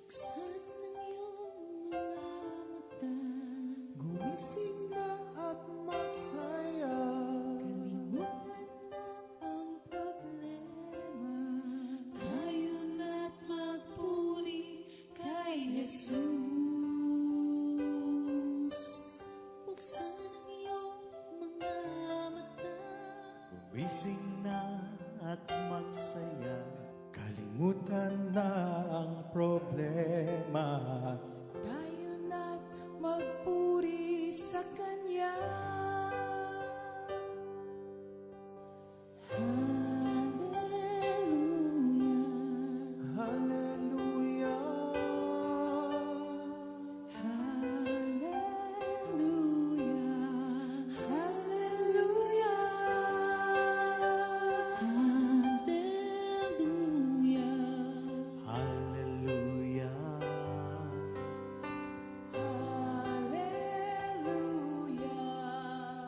Buksan ng iyong mga mata, gumising na at magsaya. Kalimutan na ang problema, tayo na't magpuri kay Jesus. Buksan ang iyong mga mata, Gumising na at magsaya. Kalimutan na ang problema. tayo na't magpuri sa Kanya. Hallelujah, Hallelujah. hallelujah, hallelujah, hallelujah, Hallelujah.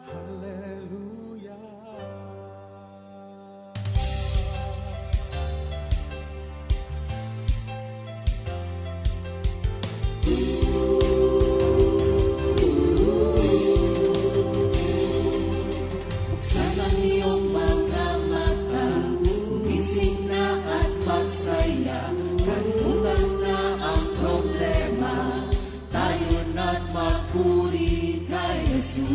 hallelujah. Buksan ang iyong mga mata, gumising na at magsaya. Kalimutan na ang problema, tayo na't magpuri kay Jesus.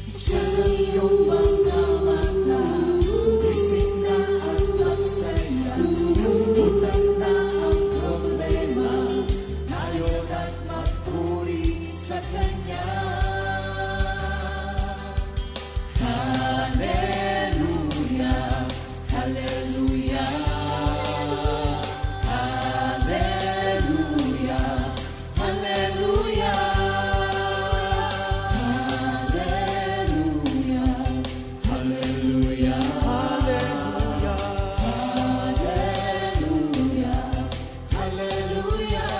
Buksan ang iyong mga mata, gumising na at magsaya. Kalimutan na ang problema, tayo na't magpuri sa Kanya. Hallelujah, hallelujah, hallelujah, hallelujah, hallelujah, hallelujah, hallelujah, hallelujah.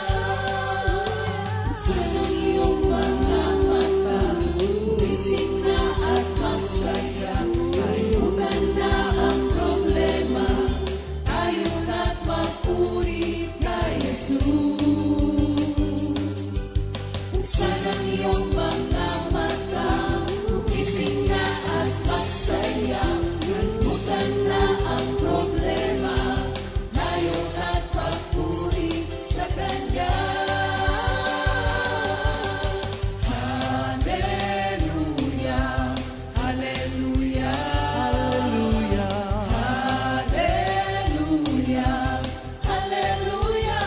Buksan ang iyong mga mata, gumising na at magsaya. Kalimutan na ang problema, tayo na't magpuri kay Jesus. Buksan ang iyong mga mata, gumising na at magsaya. Kalimutan na ang problema, tayo na't magpuri sa Kanya. Hallelujah, hallelujah, hallelujah, hallelujah, hallelujah,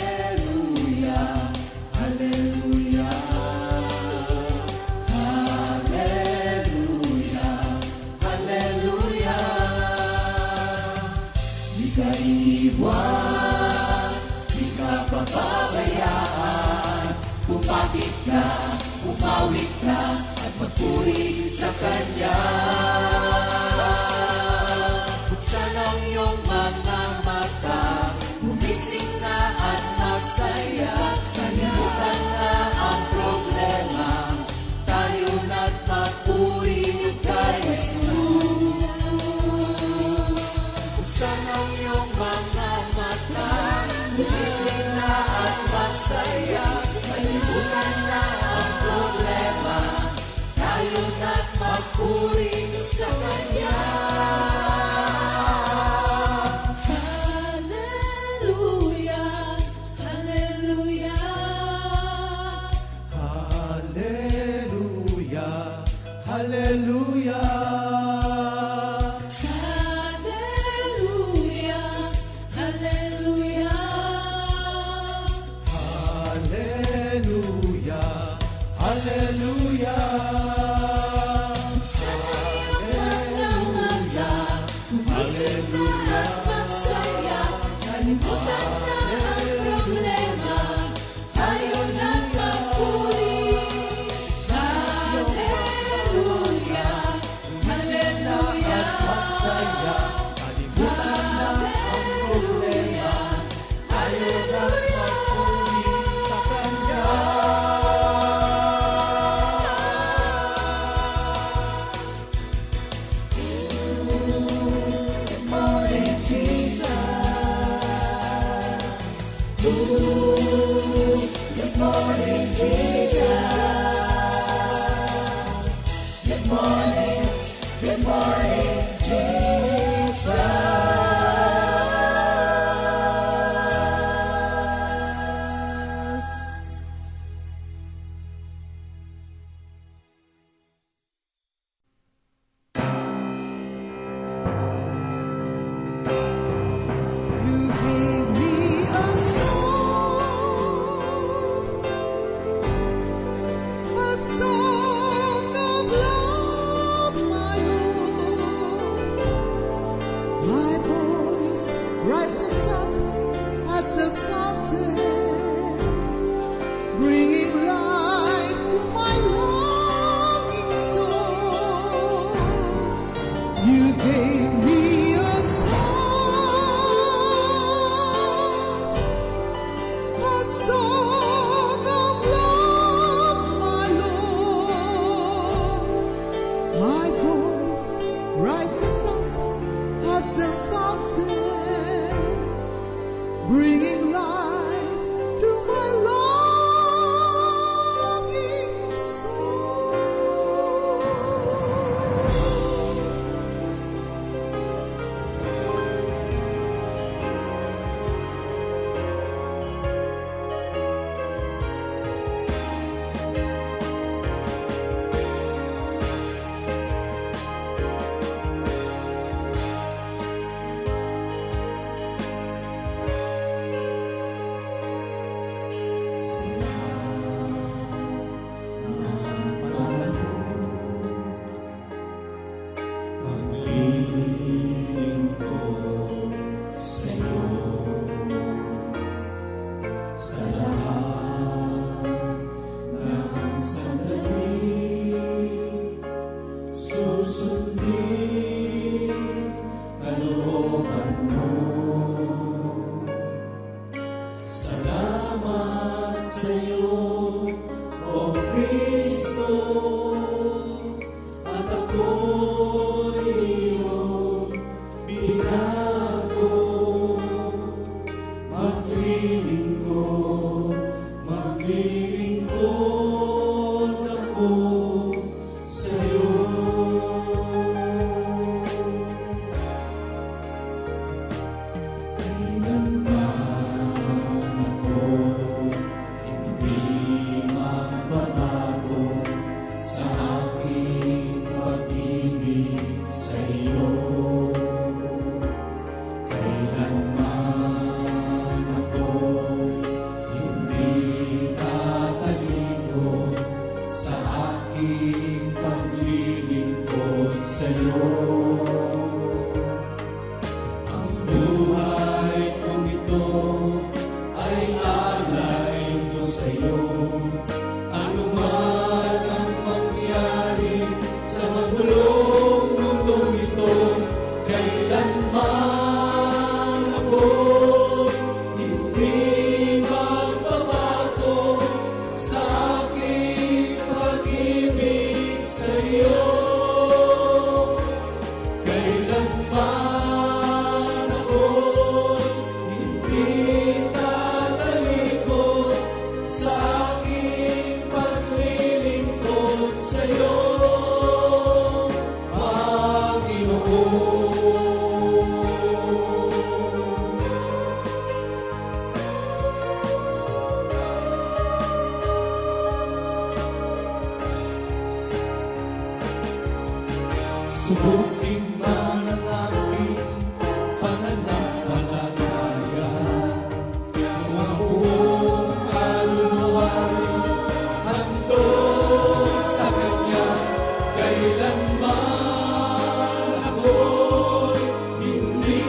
hallelujah, hallelujah, hallelujah. Di ka iiwan, di ka pababayaan. Kumapit ka, umawit ka, at magpuri sa Kanya. Buksan ang iyong mga mata, gumising na at magsaya. Kalimutan na ang problema, tayo na't magpuri kay Jesus. Buksan ang iyong mga mata, gumising na at magsaya. Kalimutan na ang problema, tayo na't magpuri sa Kanya. Hallelujah, hallelujah, Hallelujah. Hallelujah. hallelujah, hallelujah. Hallelujah. Hallelujah. Sa iyong mga mata, gumising na at magsaya. Kalimutan na ang problema, tayo na't magpuri. Good morning, Jesus. You gave me a song of love, my Lord. My voice rises up as a fountain, bringing life to my longing soul. You gave me a song of love, my Lord. My voice rises up as a fountain, bringing life to my longing soul. Subukin man ang aking pananampalataya, kung ang buong kaluluwa'y handog sa Kanya, kailanman ako'y hindi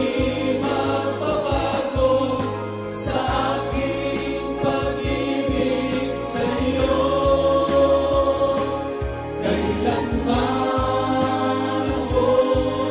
magbabago sa aking pag-ibig sa iyo. Kailanman ako'y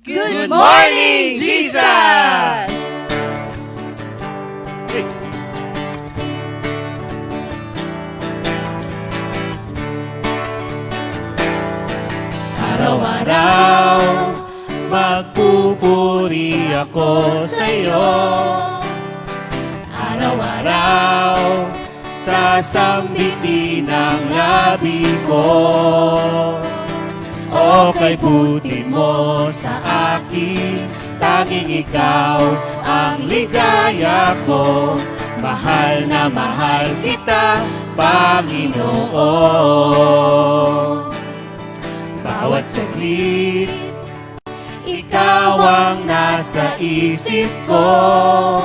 Good morning, Jesus! Araw-araw, magpupuri ako sa'yo. Araw-araw, sasambitin ang labi ko. O kay buti mo sa akin, tanging ikaw ang ligaya ko. Mahal na mahal kita, Panginoon. Bawat saglit, ikaw ang nasa isip ko.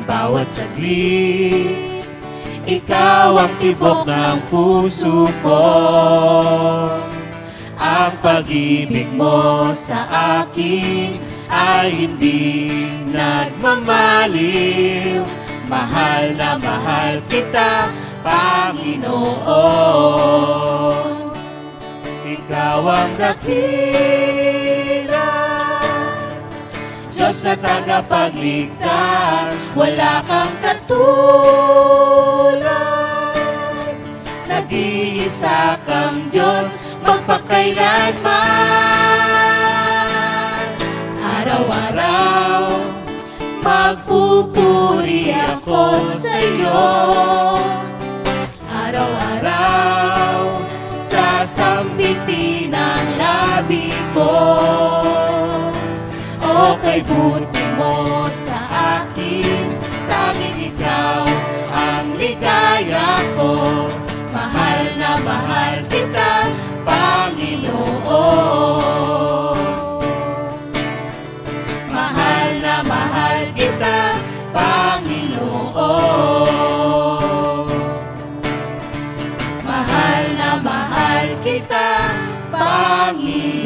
Bawat saglit, ikaw ang tibok ng puso ko. Ang pag-ibig mo sa akin ay hindi nagmamaliw. Mahal na mahal kita, Panginoon. Ikaw ang dakila, Diyos na tagapagligtas, wala kang katulad. Nag-iisa kang Diyos, magpakailanman. Araw-araw, magpupuri ako sa iyo. Araw-araw, sasambitin ang labi ko. O kay buti mo sa akin, tanging ikaw ang ligaya ko. Mahal na mahal kita, Panginoon. Mahal na mahal kita, Panginoon. Mahal na mahal kita, Panginoon.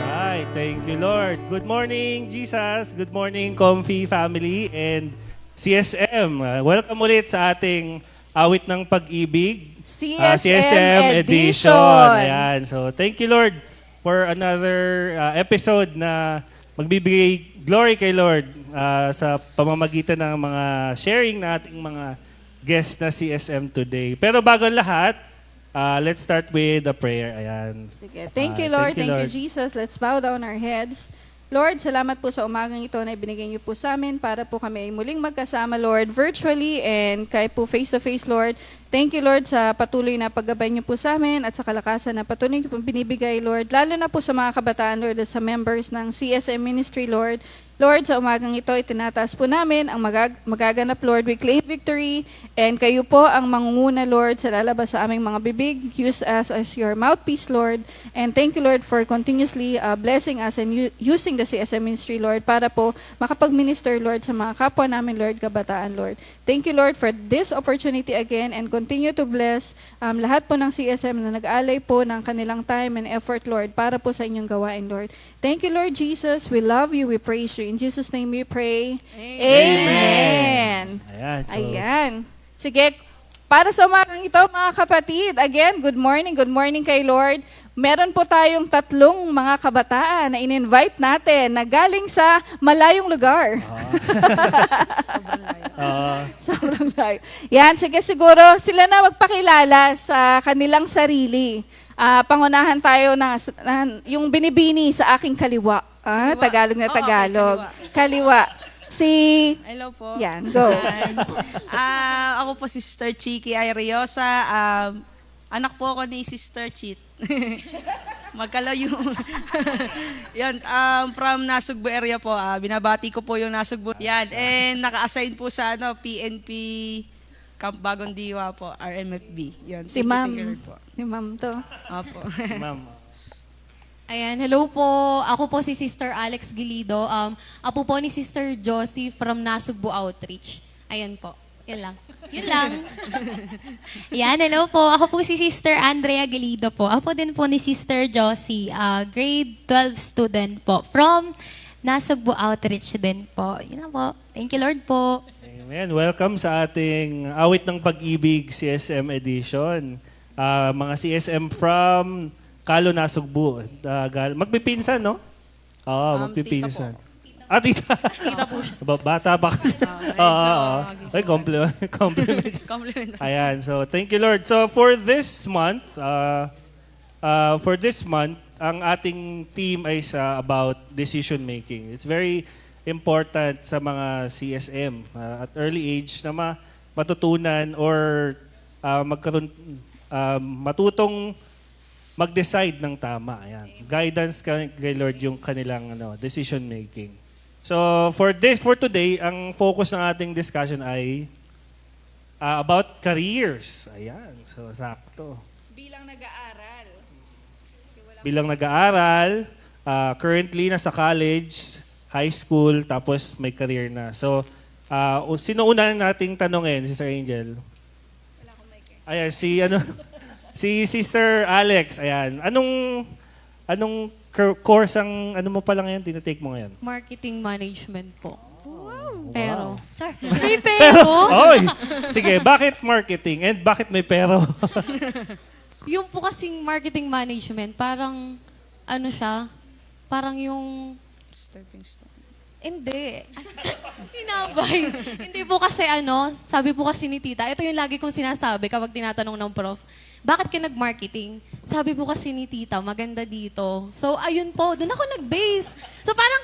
Alright, thank you, Lord. Good morning, Jesus. Good morning, Comfy family and CSM. Welcome ulit sa ating awit ng pag-ibig. CSM Edition. Ayan. So, thank you, Lord, for another episode na magbibigay glory kay Lord sa pamamagitan ng mga sharing na ating mga guests na CSM today. Pero bago ang lahat, let's start with a prayer. Ayan. Sige. Thank you, Lord. Thank you, Jesus. Let's bow down our heads. Lord, salamat po sa umagang ito na ibinigay niyo po sa amin para po kami ay muling magkasama, Lord, virtually and kahit po face-to-face, Lord. Thank you, Lord, sa patuloy na paggabay niyo po sa amin at sa kalakasan na patuloy niyo po binibigay, Lord. Lalo na po sa mga kabataan, Lord, at sa members ng CSM Ministry, Lord. Lord, sa umagang ito, itinataas po namin ang magaganap, Lord. We claim victory and kayo po ang mangunguna, Lord, sa lalabas sa aming mga bibig. Use us as your mouthpiece, Lord. And thank you, Lord, for continuously blessing us and using the CSM Ministry, Lord, para po makapag-minister, Lord, sa mga kapwa namin, Lord, kabataan, Lord. Thank you, Lord, for this opportunity again and continue to bless lahat po ng CSM na nag-alay po ng kanilang time and effort, Lord, para po sa inyong gawain, Lord. Thank you, Lord Jesus. We love you. We praise you. In Jesus' name we pray. Amen. Ayan. So, Ayan. Sige, para sa umagang ito, mga kapatid, again, good morning kay Lord. Meron po tayong 3 mga kabataan na in-invite natin na galing sa malayong lugar. Sobrang layo. Yan, sige, siguro sila na magpakilala sa kanilang sarili. Pangunahan tayo ng yung binibini sa aking kaliwa. Tagalog na Tagalog. Kaliwa. Si... Hello po. Yan, go. Ako po si Sister Chiki Ayriosa. Anak po ako ni Sister Chit. Magkalayo. Yan, from Nasugbu area po. Binabati ko po yung Nasugbu. Yan, and naka-assign po sa PNP Camp Bagong Diwa po, RMFB. Yan, Si Ma'am. Si Ma'am to. Opo. ma'am. Ayan, hello po. Ako po si Sister Alex Gilido. Apo po ni Sister Josie from Nasugbu Outreach. Ayan po. Yun lang. Yun lang. Yan, hello po. Ako po si Sister Andrea Gilido po. Ako din po ni Sister Josie, grade 12 student po from Nasugbu Outreach din po. Yun lang po. Thank you, Lord po. Amen. Welcome sa ating awit ng pag-ibig CSM Edition. mga CSM from Kalo Nasugbu. Magpipinsan, no? Oo, magpipinsan. Tita. Kita po siya. Bata ba kasi? medyo, Ay, compliment. Compliment. Ayan, so thank you, Lord. So for this month, ang ating theme ay about decision making. It's very important sa mga CSM at early age na matutunan or matutong mag-decide ng tama. Ayan. Guidance kay Lord yung kanilang decision making. So for today, ang focus ng ating discussion ay about careers. Ayan, so sakto. Bilang nag-aaral, currently nasa college, high school, tapos may career na. So, sino una nating tanongin, Sister Angel? Ayan, si Sister Alex. Ayan, anong course ang mo pa lang yan, tinatake mo ngayon? Marketing management po. Pero, sorry. May pero? Oy, sige, bakit marketing and bakit may pero? Yung po kasing marketing management, parang, siya, parang yung, Stepping stone. hindi. Hinabay. Hindi po kasi sabi po kasi ni tita, ito yung lagi kong sinasabi kapag tinatanong ng prof, bakit ka nag-marketing? Sabi po kasi ni tita, maganda dito. So, ayun po, doon ako nag-base. So, parang,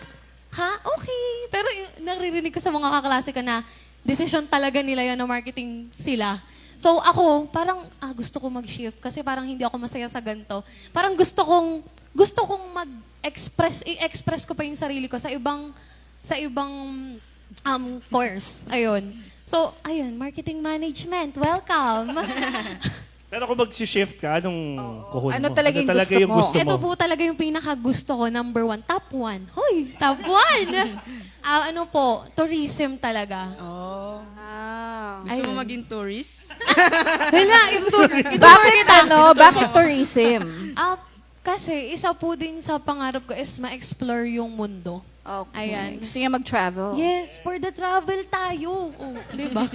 okay. Pero naririnig ko sa mga kaklase ko na decision talaga nila yan na marketing sila. So ako, parang gusto ko mag-shift kasi parang hindi ako masaya sa ganito. Parang gusto kong i-express ko pa yung sarili ko sa ibang course. Ayun. So, ayun, marketing management. Welcome. Pero kung mag-shift ka, anong kukunin Ano mo? talaga yung gusto yung mo? gusto mo? Ito po talaga yung pinaka-gusto ko, number 1. Top 1. Hoy, top 1! Tourism talaga. Oh. Ah. Gusto mo maging tourist? Hala, Bakit tourism? Kasi isa po din sa pangarap ko is ma-explore yung mundo. Okay. Ayan. Gusto niya mag-travel? Yes, for the travel tayo. Di ba?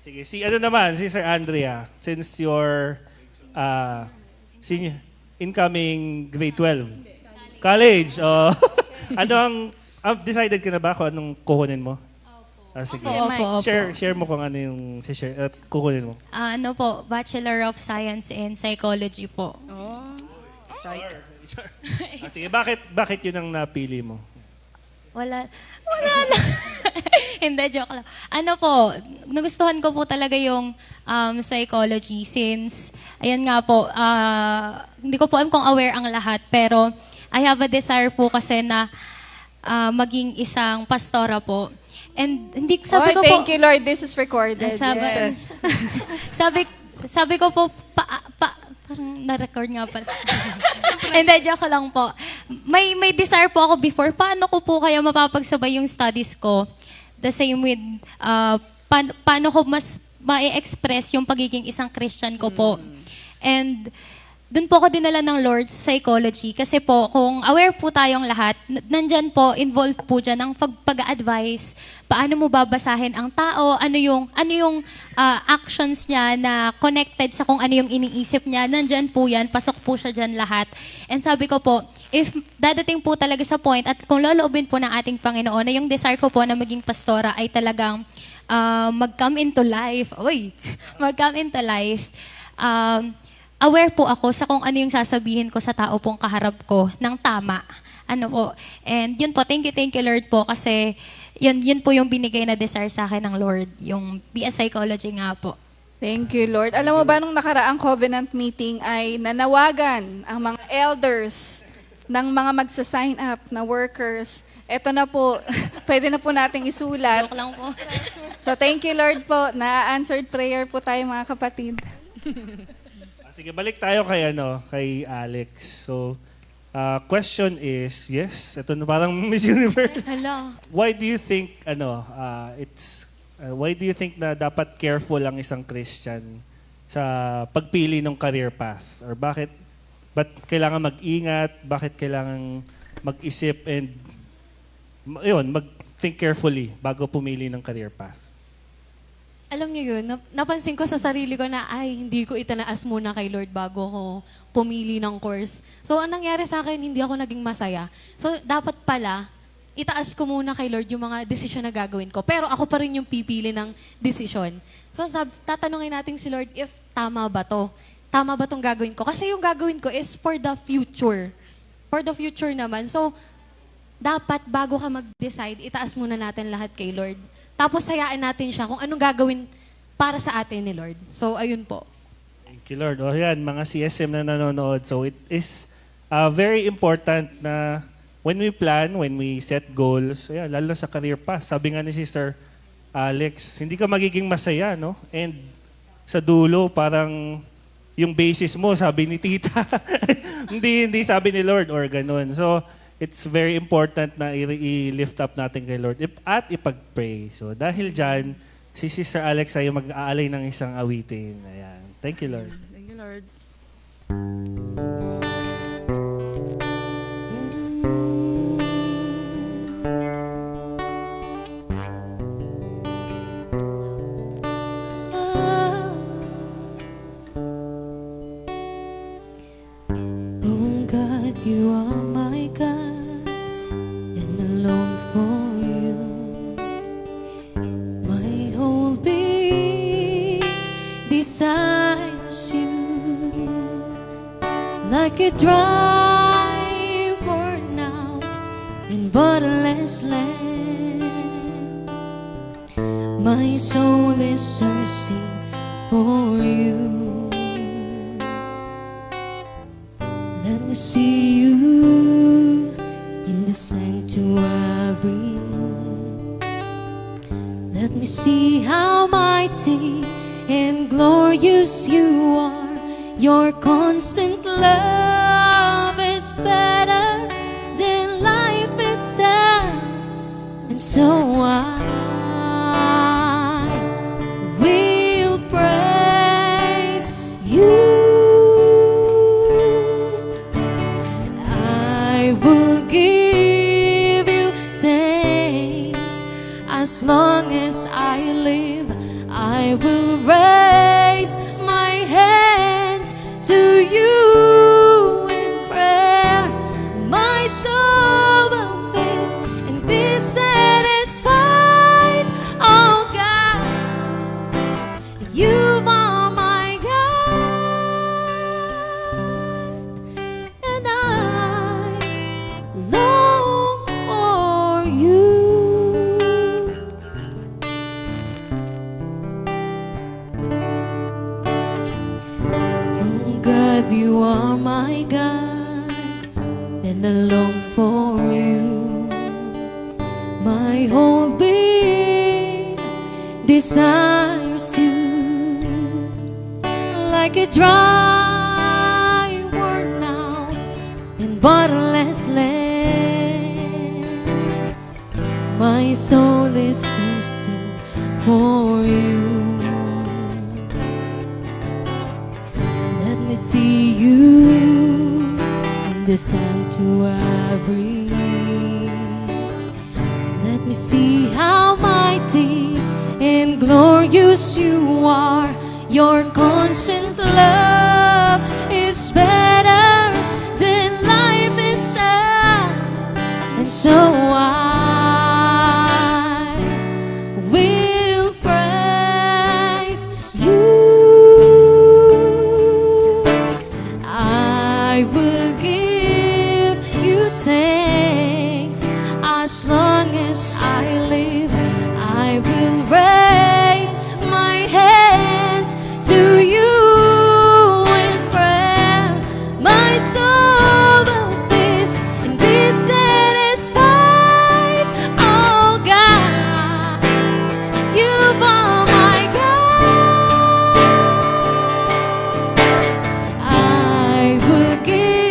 Sige, si Sir Andrea, since you're senior, incoming grade 12. College. Decided ka na ba kung anong kukunin mo? Sige. Opo. Share mo kung ano yung kukunin mo. Bachelor of Science in Psychology po. Oh. Psych. Sige, bakit yun ang napili mo? Wala na. Hindi, joke lang. Nagustuhan ko po talaga yung psychology since, ayan nga po, hindi ko po alam kung aware ang lahat, pero I have a desire po kasi na maging isang pastora po. And sabi ko po... Thank you, Lord. This is recorded. Yes. sabi ko po, parang na-record nga pala. Hindi, joke lang po. May desire po ako before. Paano ko po kaya mapapagsabay yung studies ko? The same with, paano ko mas ma-express yung pagiging isang Christian ko po. And doon po ako dinala ng Lord sa psychology. Kasi po, kung aware po tayong lahat, nandyan po, involved po dyan ang pag-advise. Paano mo babasahin ang tao? Ano yung actions niya na connected sa kung ano yung iniisip niya. Nandyan po yan. Pasok po siya dyan lahat. And sabi ko po, if dadating po talaga sa point at kung loloobin po ng ating Panginoon na yung desire ko po na maging pastora ay talagang mag-come into life. Mag-come into life. Aware po ako sa kung ano yung sasabihin ko sa tao pong kaharap ko ng tama. And yun po, thank you Lord po kasi yun po yung binigay na desire sa akin ng Lord, yung be a psychology nga po. Thank you, Lord. Alam mo ba, nung nakaraang covenant meeting ay nanawagan ang mga elders ng mga magsa-sign up na workers. Ito na po, pwede na po nating isulat. Joke lang po. So thank you, Lord po. Na-answered prayer po tayo, mga kapatid. Sige, balik tayo kay Alex. So, question is, yes, ito na parang Miss Universe. Hala. Why do you think why do you think na dapat careful ang isang Christian sa pagpili ng career path? Or ba't kailangan mag-ingat? Bakit kailangan mag-isip and mag-think carefully bago pumili ng career path? alam niyo yun, napansin ko sa sarili ko na, ay, hindi ko itanaas muna kay Lord bago ko pumili ng course. So, ang nangyari sa akin, hindi ako naging masaya. So, dapat pala, itaas ko muna kay Lord yung mga desisyon na gagawin ko. Pero ako pa rin yung pipili ng desisyon. So, tatanungin natin si Lord if tama ba to? Tama ba tong gagawin ko? Kasi yung gagawin ko is for the future. For the future naman. So, dapat bago ka mag-decide, itaas muna natin lahat kay Lord. Tapos hayaan natin siya kung anong gagawin para sa atin ni Lord. So, ayun po. Thank you, Lord. O yan, mga CSM na nanonood. So it is very important na when we plan, when we set goals, ayan, lalo sa career path, sabi nga ni Sister Alex, hindi ka magiging masaya, no? And sa dulo, parang yung basis mo, sabi ni Tita, hindi sabi ni Lord or ganun. So, it's very important na i-lift up natin kay Lord at ipag-pray. So, dahil dyan, si Sister Alex ay mag-aalay ng isang awitin. Ayan. Thank you, Lord. Thank you, Lord. Oh God, you are my God, and alone for you. My whole being desires you, like a dry, worn out, and borderless land. My soul is thirsting for you. Let me see you in the sanctuary. Let me see how mighty and glorious you are. Your constant love is better than life itself. And so I will praise you. I will give you thanks as long as I live. I will raise my hands to you in prayer. My soul will face and be satisfied. Oh God, you are my God, and I long for you. Oh God, you are my God, and I long for you. My whole being desires you, like a dry, worn out, and borderless land. My soul is thirsty for you. Let me see you in the sanctuary. Let me see how mighty and glorious you are. Your constant love is better than life itself. And so I will praise you. I will give you thanks as long as I live. I will raise my hands to you in prayer. My soul will feast and be satisfied. Oh God, you are my God. I will give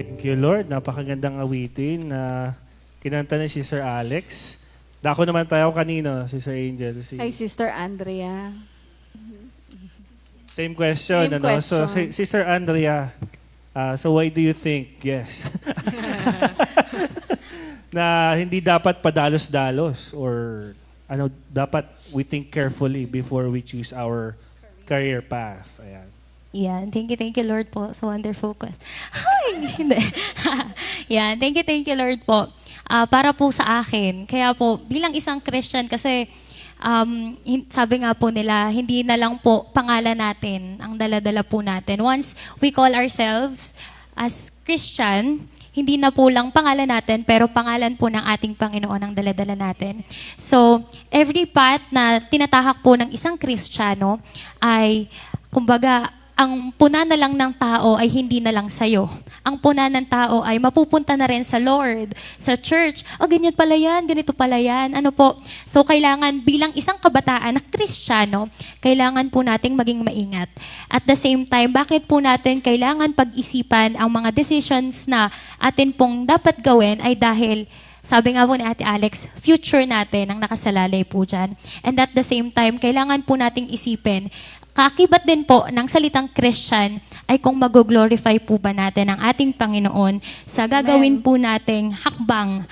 Thank you, Lord. Napakagandang awitin na kinanta ni Sister Alex. Dako naman tayo kanino, Sister Angel. Kay Sister Andrea. Same question. Same ano? So, question. Sister Andrea, so why do you think, yes, na hindi dapat padalos-dalos or ano, dapat we think carefully before we choose our career path? Ayan. Yan, thank you Lord po. So wonderful quest. Hi! Hindi. Yan, thank you Lord po. Para po sa akin, kaya po bilang isang Christian kasi sabi nga po nila, hindi na lang po pangalan natin ang dala-dala po natin. Once we call ourselves as Christian, hindi na po lang pangalan natin, pero pangalan po ng ating Panginoon ang dala-dala natin. So, every path na tinatahak po ng isang Kristiyano ay, kumbaga, ang puna na lang ng tao ay hindi na lang sa'yo. Ang puna ng tao ay mapupunta na rin sa Lord, sa church. O, ganyan pala yan, ganito pala yan. Ano po? So, kailangan bilang isang kabataan na Kristiyano, kailangan po nating maging maingat. At the same time, bakit po natin kailangan pag-isipan ang mga decisions na atin pong dapat gawin ay dahil sabi nga po ni Ate Alex, future natin ang nakasalalay po dyan. And at the same time, kailangan po nating isipin, kakibat din po ng salitang Christian ay kung mag-glorify po ba natin ang ating Panginoon sa gagawin po nating hakbang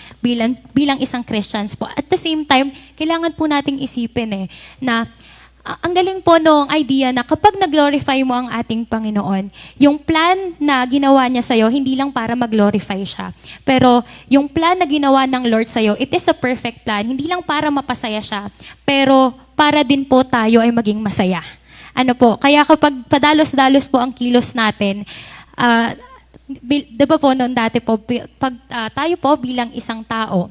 bilang isang Christians po. At the same time, kailangan po nating isipin na ang galing po nung idea na kapag nag-glorify mo ang ating Panginoon, yung plan na ginawa niya sa'yo, hindi lang para mag-glorify siya. Pero yung plan na ginawa ng Lord sa'yo, it is a perfect plan. Hindi lang para mapasaya siya, pero para din po tayo ay maging masaya. Ano po, kaya kapag padalos-dalos po ang kilos natin, di ba po noon dati po, pag tayo po bilang isang tao,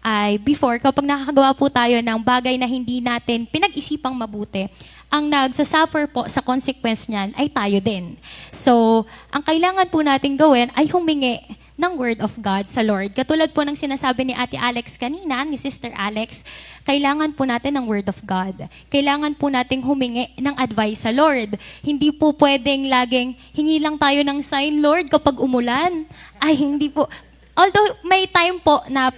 ay before, kapag nakakagawa po tayo ng bagay na hindi natin pinag-isipang mabuti, ang nagsasuffer po sa consequence niyan ay tayo din. So, ang kailangan po natin gawin ay humingi ng Word of God sa Lord. Katulad po ng sinasabi ni Ate Alex kanina, ni Sister Alex, kailangan po natin ng Word of God. Kailangan po nating humingi ng advice sa Lord. Hindi po pwedeng laging hingi lang tayo ng sign, Lord, kapag umulan. Ay, hindi po. Although may time po na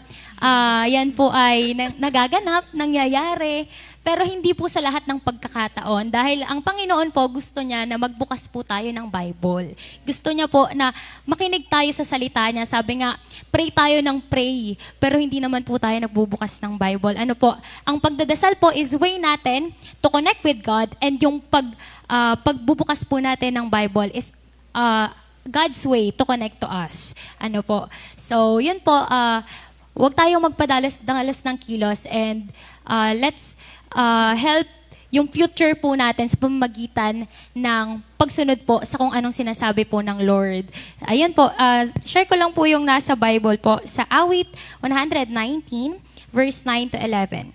yan po ay nagaganap, nangyayari, pero hindi po sa lahat ng pagkakataon dahil ang Panginoon po gusto niya na magbukas po tayo ng Bible. Gusto niya po na makinig tayo sa salita niya. Sabi nga, pray tayo ng pray, pero hindi naman po tayo nagbubukas ng Bible. Ano po, ang pagdadasal po is way natin to connect with God, and yung pagbubukas po natin ng Bible is God's way to connect to us. Ano po. So, yun po, huwag tayong magpadalas-dalas ng kilos, and let's help yung future po natin sa pamamagitan ng pagsunod po sa kung anong sinasabi po ng Lord. Ayan po, share ko lang po yung nasa Bible po sa Awit 119, verse 9 to 11.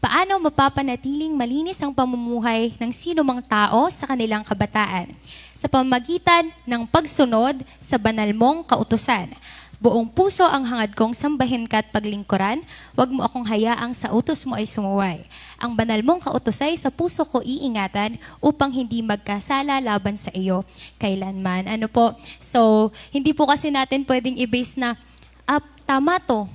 Paano mapapanatiling malinis ang pamumuhay ng sino mang tao sa kanilang kabataan? Sa pamamagitan ng pagsunod sa banal mong kautusan. Buong puso ang hangad kong sambahin ka at paglingkuran, huwag mo akong hayaang sa utos mo ay sumuway. Ang banal mong kautusay sa puso ko iingatan upang hindi magkasala laban sa iyo kailanman. Ano po? So, hindi po kasi natin pwedeng i-base na, tama to,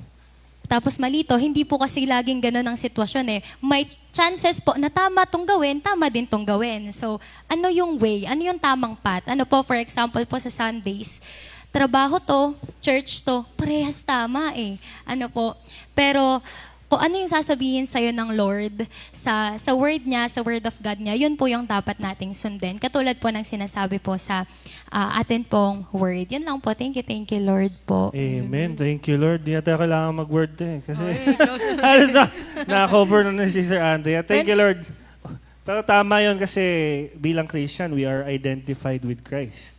tapos mali to. Hindi po kasi laging ganun ang sitwasyon eh. May chances po na tama tong gawin, tama din tong gawin. So, ano yung way? Ano yung tamang path? Ano po, for example po sa Sundays, trabaho to, church to, parehas tama eh. Ano po. Pero kung ano yung sasabihin sa'yo ng Lord sa word niya, sa word of God niya, yun po yung dapat nating sundin. Katulad po ng sinasabi po sa atin pong word. Yun lang po. Thank you Lord po. Amen. Thank you, Lord. Di na tayo kailangan mag-word eh. Kasi halos na-cover na ni Sister Andrea. Thank you, Lord. Pero tama yun kasi bilang Christian, we are identified with Christ.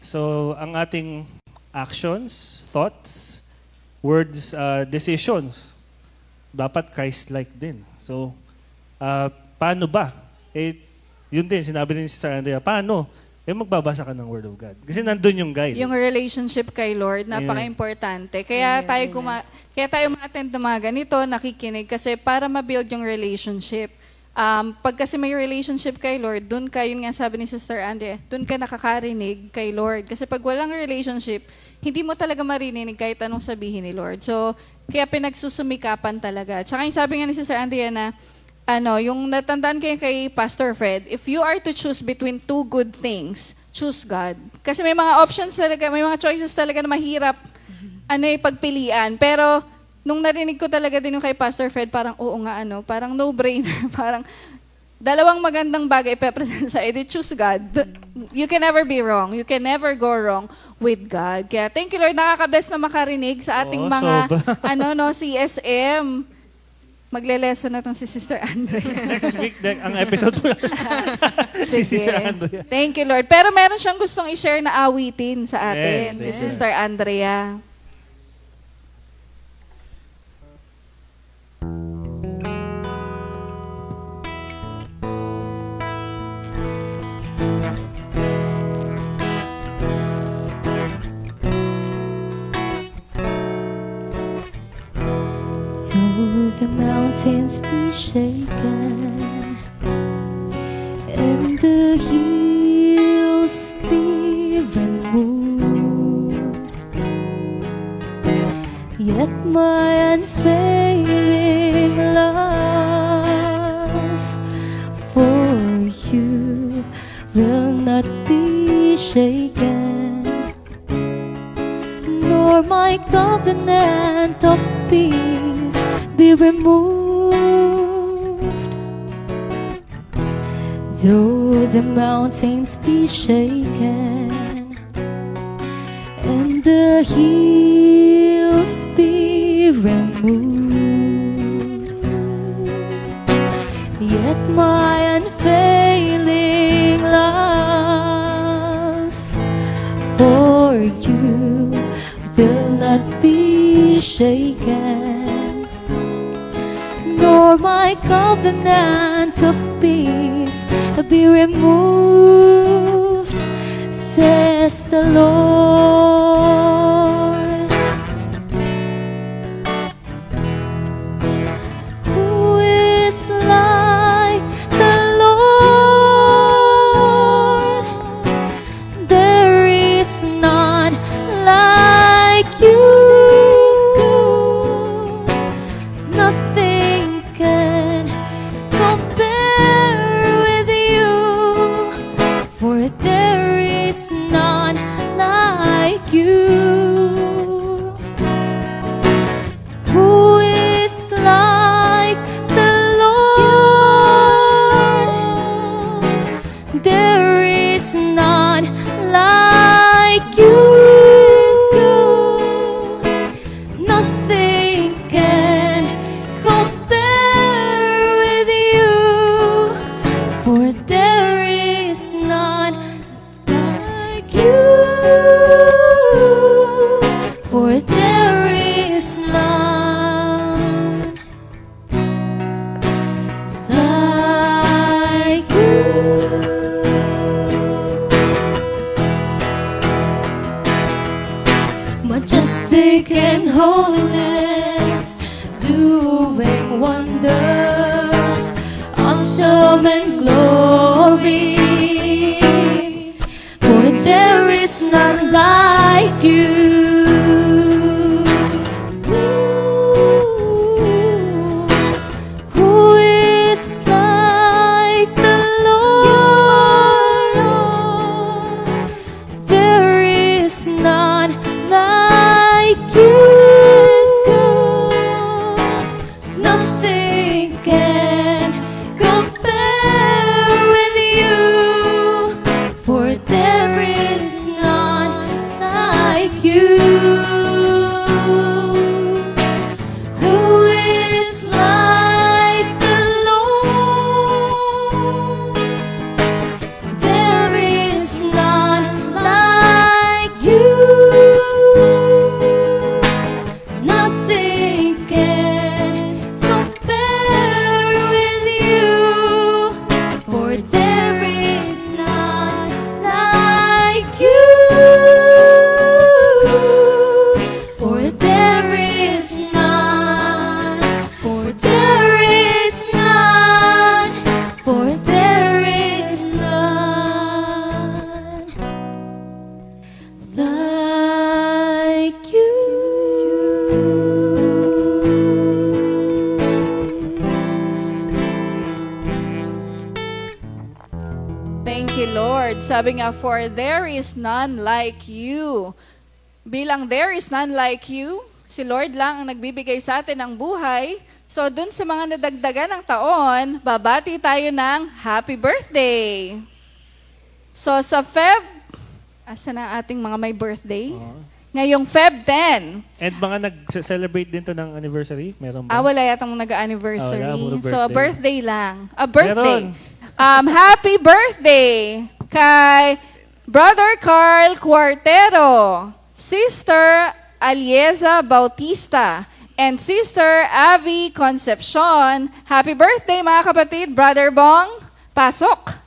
So, ang ating actions, thoughts, words, decisions, dapat Christ-like din. So, paano ba? Yun din, sinabi din si Sister Andrea, paano? Magbabasa ka ng Word of God. Kasi nandun yung guide. Yung relationship kay Lord, napaka-importante. Kaya tayo ma-attend ng mga ganito, nakikinig, kasi para ma-build yung relationship. Pag kasi may relationship kay Lord, dun ka, yun nga sabi ni Sister Andrea, dun ka nakakarinig kay Lord. Kasi pag walang relationship, hindi mo talaga marinig kahit anong sabihin ni Lord. So, kaya pinagsusumikapan talaga. Tsaka yung sabi nga ni Sister Andrea na, yung natandaan kayo kay Pastor Fred, if you are to choose between two good things, choose God. Kasi may mga options talaga, may mga choices talaga na mahirap pagpilian. Pero, nung narinig ko talaga din yung kay Pastor Fred, parang oo nga, parang no-brainer. Parang dalawang magandang bagay ipepresent sa edi, choose God. You can never be wrong. You can never go wrong with God. Kaya thank you, Lord. Nakaka-bless na makarinig sa ating mga, CSM. Magle-lesson na itong si Sister Andrea. Next week, ang episode po. Si Sige. Sister Andrea. Thank you, Lord. Pero meron siyang gustong i-share na awitin sa atin, Yeah, si Sister Andrea. Though the mountains be shaken and the hills be removed, yet my unfailing love for you will not be shaken, nor my covenant of peace be removed. Though the mountains be shaken and the hills be removed, yet my unfailing love for you will not be shaken, nor my covenant of peace be removed, says the Lord. Who is like the Lord? There is none like you. Nothing can compare with you, for there is none like you. Who is like the Lord? There is none like you. Nothing can compare with you, for there is none like you, for there is none like you. Majestic in holiness, doing wonders, awesome in glory, for there is none like you. Who is like the Lord? There is none like you. Nothing can compare with you, for there is none like you. Sabi nga, for there is none like you. Bilang there is none like you, si Lord lang ang nagbibigay sa atin ng buhay. So dun sa mga nadagdagan ng taon, babati tayo ng happy birthday. So sa Feb, asa na ating mga may birthday? Ngayong Feb 10. And mga nag-celebrate din to ng anniversary? Meron ba? Wala yatang nag-anniversary. Wala, puro So, a birthday. birthday lang. A birthday. Meron. Happy birthday kay Brother Carl Cuartero, Sister Alieza Bautista, and Sister Avi Concepcion. Happy birthday mga kapatid. Brother Bong, pasok.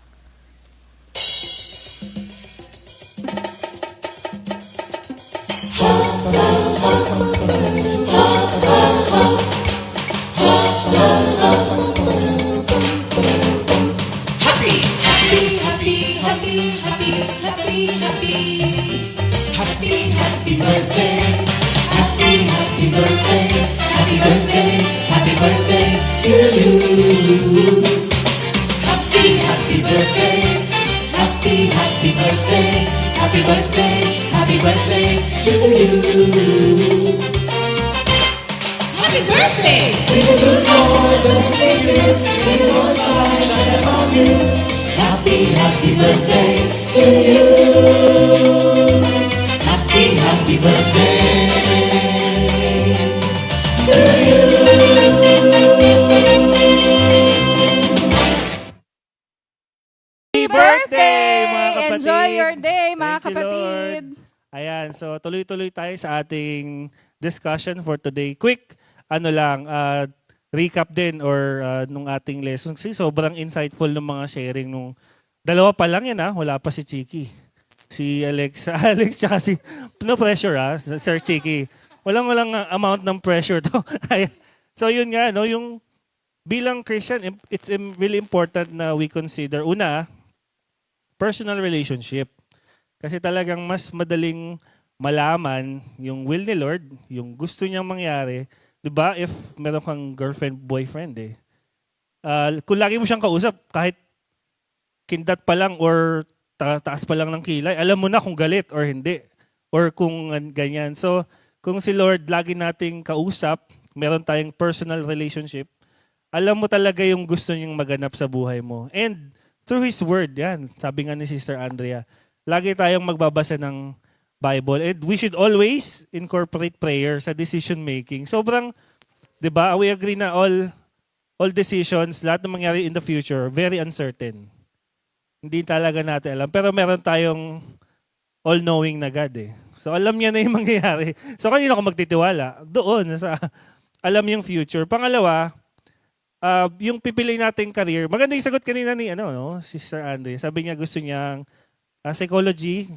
Happy birthday, mga kapatid! Enjoy your day, mga Thank you, kapatid. Lord. Ayan, so tuloy-tuloy tayo sa ating discussion for today. Quick, ano lang, recap din or nung ating lesson. Kasi sobrang insightful ng mga sharing nung dalawa pa lang yan wala pa si Chiki. Si Alex, Alex tsaka si, no pressure Sir Chiki. Walang amount ng pressure to. So yun nga, no, yung bilang Christian, it's really important na we consider, una, personal relationship. Kasi talagang mas madaling malaman yung will ni Lord, yung gusto niyang mangyari. 'Di ba? If meron kang girlfriend, boyfriend kung lagi mo siyang kausap, kahit kindat pa lang or taas pa lang ng kilay, alam mo na kung galit or hindi. Or kung ganyan. So, kung si Lord lagi nating kausap, meron tayong personal relationship, alam mo talaga yung gusto niyang maganap sa buhay mo. And through His Word, yan, sabi nga ni Sister Andrea, lagi tayong magbabasa ng Bible. And we should always incorporate prayer sa decision making. Sobrang, di ba, we agree na all decisions, lahat ng mangyari in the future, very uncertain. Hindi talaga natin alam. Pero meron tayong all-knowing na God So alam niya na yung mangyayari. So kanino ako magtitiwala? Doon, sa alam yung future. Pangalawa, yung pipili nating career. Maganda yung sagot kanina ni Sister Andre. Sabi niya gusto niyang psychology.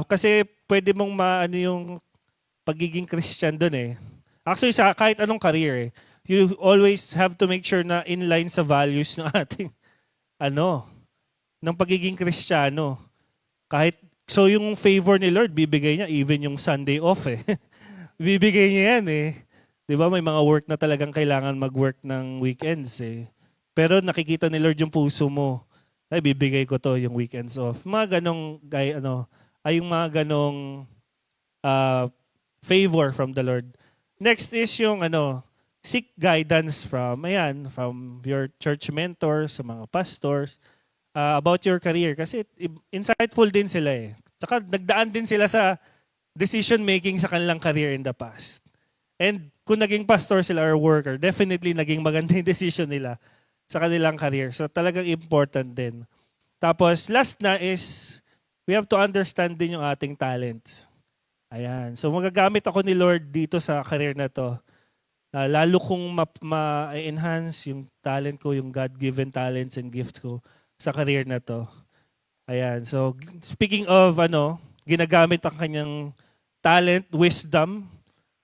Kasi pwede mong maano yung pagiging Christian doon Actually, sa kahit anong career you always have to make sure na in line sa values ng ating ng pagiging Kristiyano. So yung favor ni Lord, bibigay niya even yung Sunday off Bibigay niya yan Di ba may mga work na talagang kailangan mag-work ng weekends Pero nakikita ni Lord yung puso mo. Ay, bibigay ko to yung weekends off. Mga ganong, yung mga ganong favor from the Lord. Next is yung seek guidance from your church mentors, sa mga pastors, about your career. Kasi insightful din sila Tsaka nagdaan din sila sa decision making sa kanilang career in the past. And kung naging pastor sila or worker, definitely naging maganda yung decision nila sa kanilang career. So talagang important din. Tapos last na is, we have to understand din yung ating talents. Ayan. So magagamit ako ni Lord dito sa career na to. Lalo kong ma-enhance yung talent ko, yung God-given talents and gifts ko sa career na to. Ayan. So, speaking of, ginagamit ang kanyang talent, wisdom,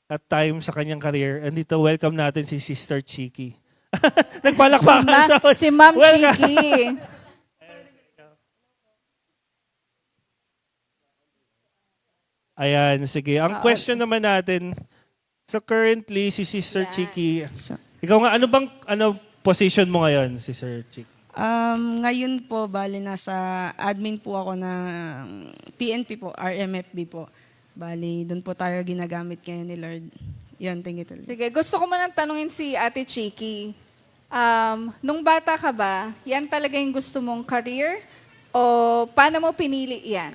at time sa kanyang career. And dito, welcome natin si Sister Chiki. Nagpalakpakan. Si Ma'am Chiki. Ayan, sige. Ang question naman natin, so currently, si Sister Chiki, ikaw nga, ano position mo ngayon, Sister Chiki? Ngayon po, bali nasa admin po ako na PNP po, RMFB po. Bali, doon po tayo ginagamit ngayon ni Lord. Yan, thank you. Lord. Sige, gusto ko munang tanungin si Ate Chiki. Nung bata ka ba, yan talaga yung gusto mong career? O paano mo pinili yan?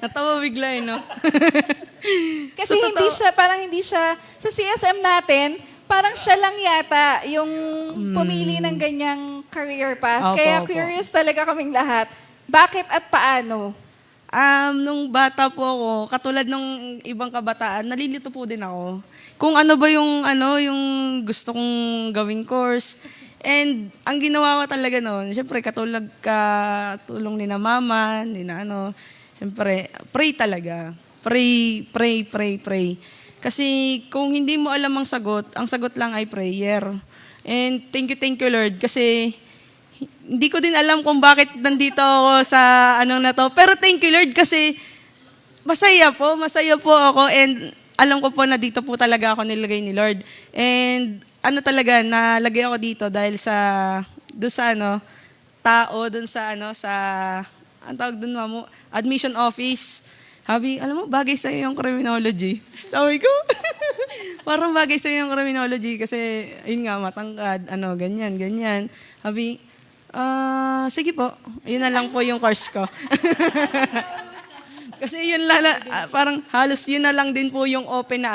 Natawa bigla no? Kasi parang hindi siya, sa CSM natin, parang siya lang yata yung pumili ng ganyang career path. Opo, Kaya opo. curious talaga kaming lahat. Bakit at paano? Nung bata po ako, katulad ng ibang kabataan, nalilito po din ako. Kung ano ba yung gusto kong gawing course. And ang ginawa ko talaga noon, syempre katulong ni na mama, syempre pray talaga. Pray. Kasi kung hindi mo alam ang sagot lang ay prayer. And thank you Lord, kasi hindi ko din alam kung bakit nandito ako sa na to. Pero thank you Lord kasi masaya po ako and alam ko po na dito po talaga ako nilagay ni Lord. And talaga, nalagay ako dito dahil doon sa ang tawag doon mo, admission office. Sabi, alam mo, bagay sa'yo yung criminology. Sabi ko, parang bagay sa'yo yung criminology kasi, yun nga, matangkad, ganyan. Sabi, sige po, yun na lang po yung course ko. Kasi yun parang halos yun na lang din po yung open na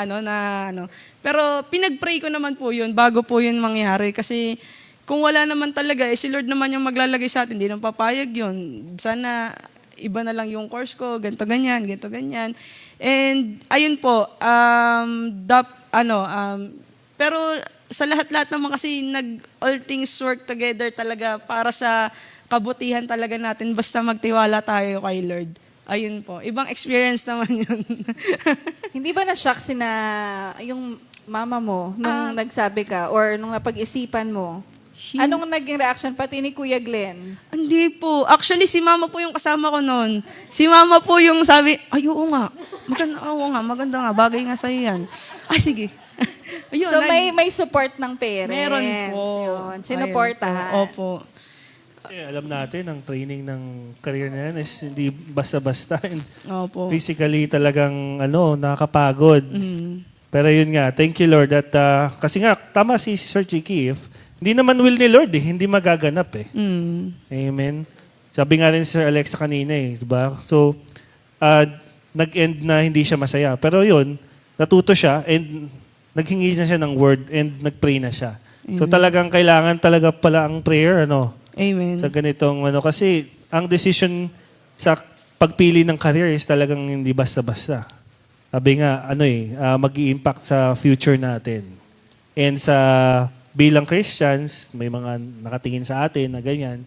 Pero pinag-pray ko naman po yun bago po yun mangyari. Kasi kung wala naman talaga, si Lord naman yung maglalagay sa atin, hindi nang papayag yun. Sana iba na lang yung course ko, ganito, ganyan. And ayun po, pero sa lahat-lahat naman kasi all things work together talaga para sa kabutihan talaga natin basta magtiwala tayo kay Lord. Ayun po. Ibang experience naman yun. Hindi ba na-shock yung mama mo nung nagsabi ka or nung napag-isipan mo? Anong naging reaction pati ni Kuya Glenn? Hindi po. Actually, si mama po yung kasama ko noon. Si mama po yung sabi, ay oo nga, maganda nga, bagay nga sa'yo yan. Ay, sige. Ayun, So may support ng parents. Meron po. Yun. Sinuportahan. Opo. Kasi alam natin, ang training ng career na yan is hindi basta-basta. And Opo. physically talagang nakakapagod. Pero yun nga, thank you Lord. At kasi nga, tama si Sir Chiki, hindi naman will ni Lord hindi magaganap Amen. Sabi nga rin si Sir Alexa kanina diba? So, nag-end na hindi siya masaya. Pero yun, natuto siya and naghingi na siya ng word and nag-pray na siya. So talagang kailangan talaga pala ang prayer, Amen. sa ganitong kasi ang decision sa pagpili ng career is talagang hindi basta-basta. Sabi nga, mag-i-impact sa future natin. And sa bilang Christians, may mga nakatingin sa atin na ganyan.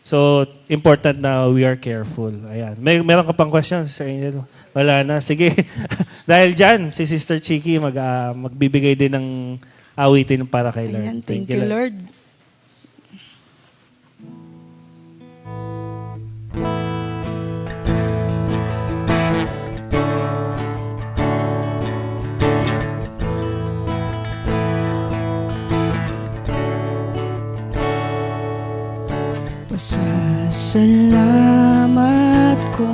So, important na we are careful. Ayan. Meron ka pang questions sa inyo? Wala na. Sige. Dahil dyan, si Sister Chiki magbibigay din ng awitin para kay Lord. Ayan, thank you Lord. Pasasalamat ko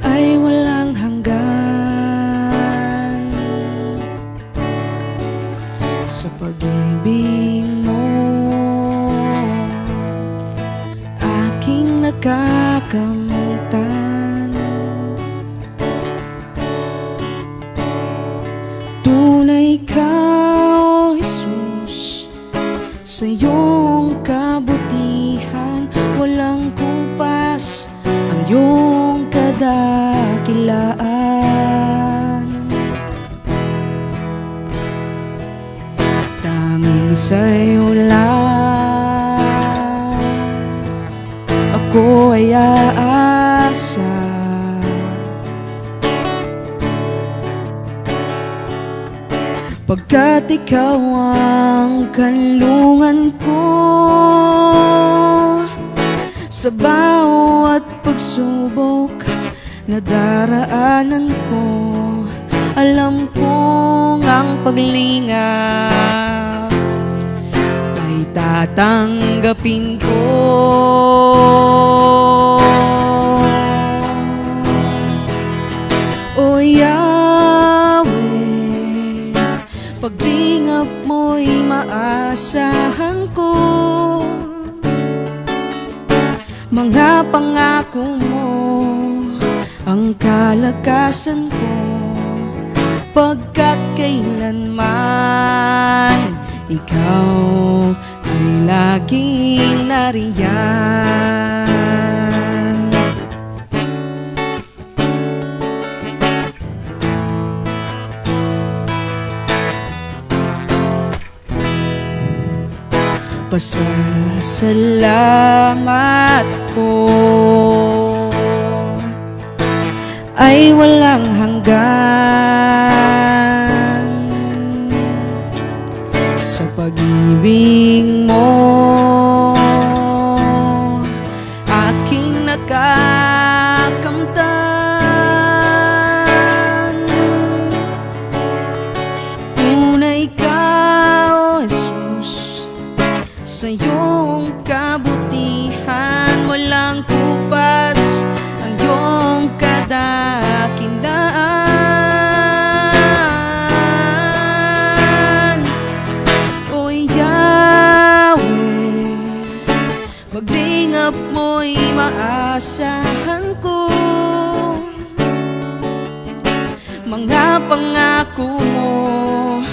ay walang hanggan sa pag-ibig mo, aking nakakamtan. Tunay ka, O Jesus, sa iyong kabutihan, walang kumpas ang iyong kadakilaan. Tanging sa'yo lang ako ay aasa. Pagkat ikaw ang kanlungan ko sa bawat pagsubok na daraanan ko, Alam kong ang paglingap ay tatanggapin ko. O Yahweh, paglingap mo'y maasahan ko. Mga pangako mo ang kalakasan ko, pagkat kailanman ikaw ay laging nariyan. Pasasalamat ko ay walang hanggan sa pag-ibig mo, aking nakakamtan. Tunay ka, O Jesus, sa iyong kabutihan walang kupas ang iyong kadakilaan. O Yahweh, paglingap mo'y maasahan ko. Mga pangako mo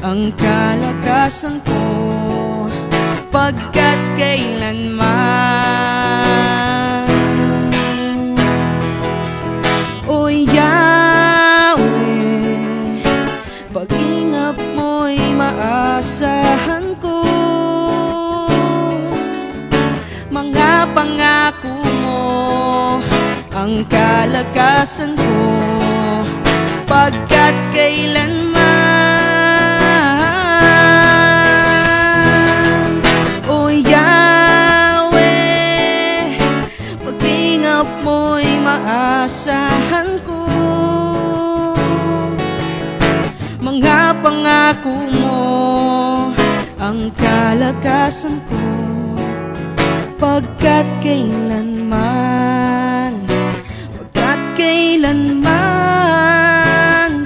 ang kalakasan ko, pagkat kailanman. O Yahweh, pag-ingap mo'y maasahan ko. Mga pangako mo ang kalakasan ko, pagkat kailanman. O Yahweh, pag-ingap mo'y maasahan ko. Mga pangako mo ang kalakasan ko, pagkat kailanman, pagkat kailanman,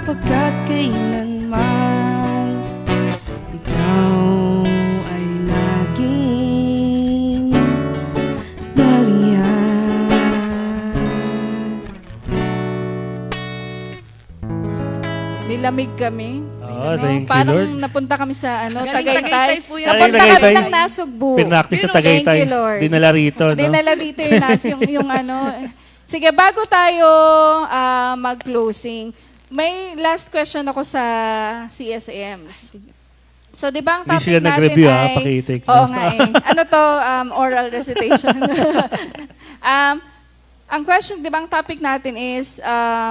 pagkat kailanman, ikaw ay laging nariyan. Nilamig kami. Oh, thank you, Parang Lord. napunta kami sa Galing Tagaytay. Tagaytay po yan. Napunta Galing kami Tagaytay. ng Nasugbu. Pinractice sa Thank Tagaytay. you, Lord. Dinala rito, no? Dinala dito yung ano. Sige, bago tayo mag-closing, may last question ako sa CSMs. So, di ba ang Hindi topic sila natin nag-review, ay... Paki-take Oo na. nga eh. Ano to? Oral recitation. Ang question, di ba ang topic natin is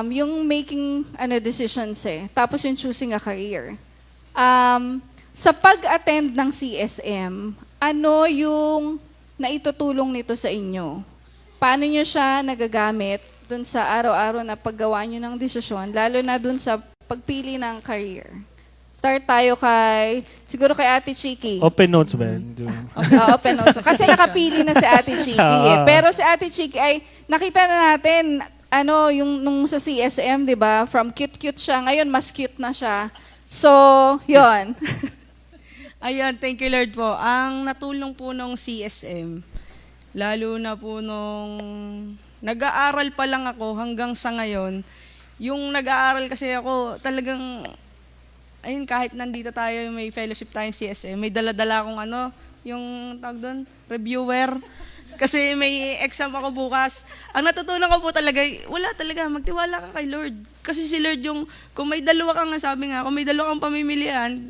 yung making decisions eh. Tapos yung choosing a career. Sa pag-attend ng CSM, ano yung naitutulong nito sa inyo? Paano nyo siya nagagamit dun sa araw-araw na paggawa nyo ng desisyon, lalo na dun sa pagpili ng career? Start tayo siguro kay Ate Chiki. Open notes ba yan? Open also. Kasi nakapili na si Ate Chiki eh. Pero si Ate Chiki ay nakita na natin yung nung sa CSM, 'di ba? From cute-cute siya, ngayon mas cute na siya. So, 'yon. Ayun, thank you Lord po. Ang natulong po nung CSM, lalo na po nung nag-aaral pa lang ako hanggang sa ngayon, yung nag-aaral kasi ako talagang, ayun, kahit nandito tayo, may fellowship tayong CSM, may dala-dala akong yung tawag doon, reviewer. Kasi may exam ako bukas. Ang natutunan ko po talaga, wala talaga, magtiwala ka kay Lord. Kasi si Lord yung, kung may dalawa kang, sabi nga, kung may dalawa kang pamimilian,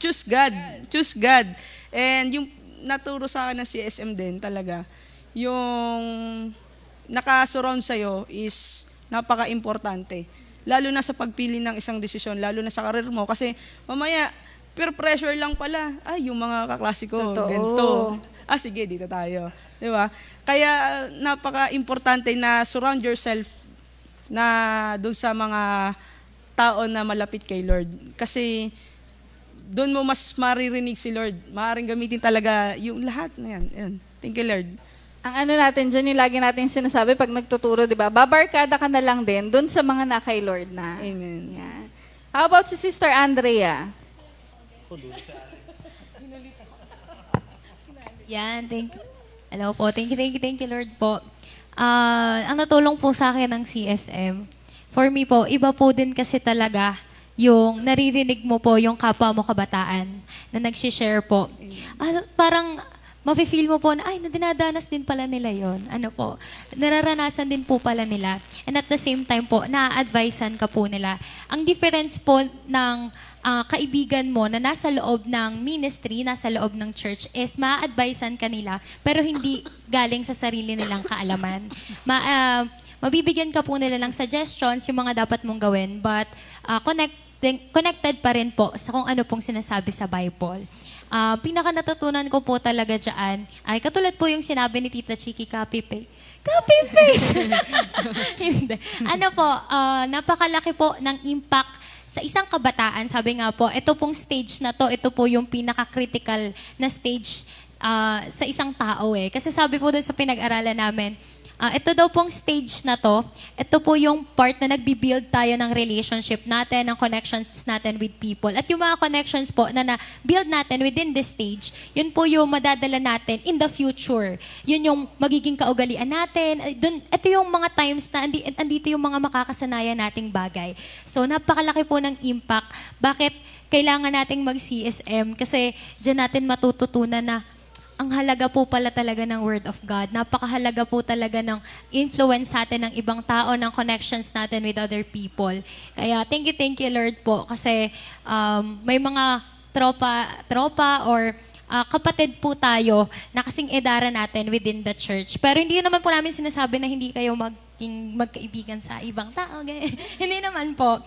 choose God. Choose God. And yung naturo sa akin ng CSM din talaga, yung nakasurround sa'yo is napaka-importante. Lalo na sa pagpili ng isang desisyon, lalo na sa karir mo. Kasi mamaya, peer pressure lang pala. Ay, yung mga kaklase ko, Totoo. ganito. Sige, dito tayo. Di ba? Kaya napaka-importante na surround yourself na doon sa mga tao na malapit kay Lord. Kasi doon mo mas maririnig si Lord. Maaaring gamitin talaga yung lahat na yan. Ayun. Thank you, Lord. Ang ano natin dyan, yung lagi natin sinasabi pag nagtuturo, di ba? Babarkada ka na lang din dun sa mga na kay Lord na. Amen. Yan. How about si Sister Andrea? Yan, thank you. Hello po, thank you, Lord po. Ang natulong po sa akin ng CSM, for me po, iba po din kasi talaga yung naririnig mo po yung kapwa mo kabataan na nagsishare po. Parang mafe-feel mo po na, ay, dinadanas din pala nila yon. Ano po, nararanasan din po pala nila. And at the same time po, na-advisean ka po nila. Ang difference po ng kaibigan mo na nasa loob ng ministry, nasa loob ng church, is ma-advisean ka nila, pero hindi galing sa sarili nilang kaalaman. Mabibigyan ka po nila ng suggestions, yung mga dapat mong gawin, but connected pa rin po sa kung ano pong sinasabi sa Bible. Pinaka natutunan ko po talaga dyan ay katulad po yung sinabi ni Tita Chiki, copy-paste. Hindi. Ano po, napakalaki po ng impact sa isang kabataan. Sabi nga po, ito pong stage na to, ito po yung pinaka-critical na stage sa isang tao eh. Kasi sabi po doon sa pinag-aralan namin, ito daw pong stage na to, ito po yung part na nagbi-build tayo ng relationship natin, ng connections natin with people. At yung mga connections po na na-build natin within this stage, yun po yung madadala natin in the future. Yun yung magiging kaugalian natin. Ito yung mga times na andito yung mga makakasanayan nating bagay. So napakalaki po ng impact. Bakit kailangan nating mag-CSM? Kasi dyan natin matututunan na ang halaga po pala talaga ng Word of God. Napakahalaga po talaga ng influence natin ng ibang tao, ng connections natin with other people. Kaya thank you Lord po. Kasi may mga tropa or kapatid po tayo na kasing edara natin within the church. Pero hindi naman po namin sinasabi na hindi kayo magkaibigan sa ibang tao. Hindi naman po.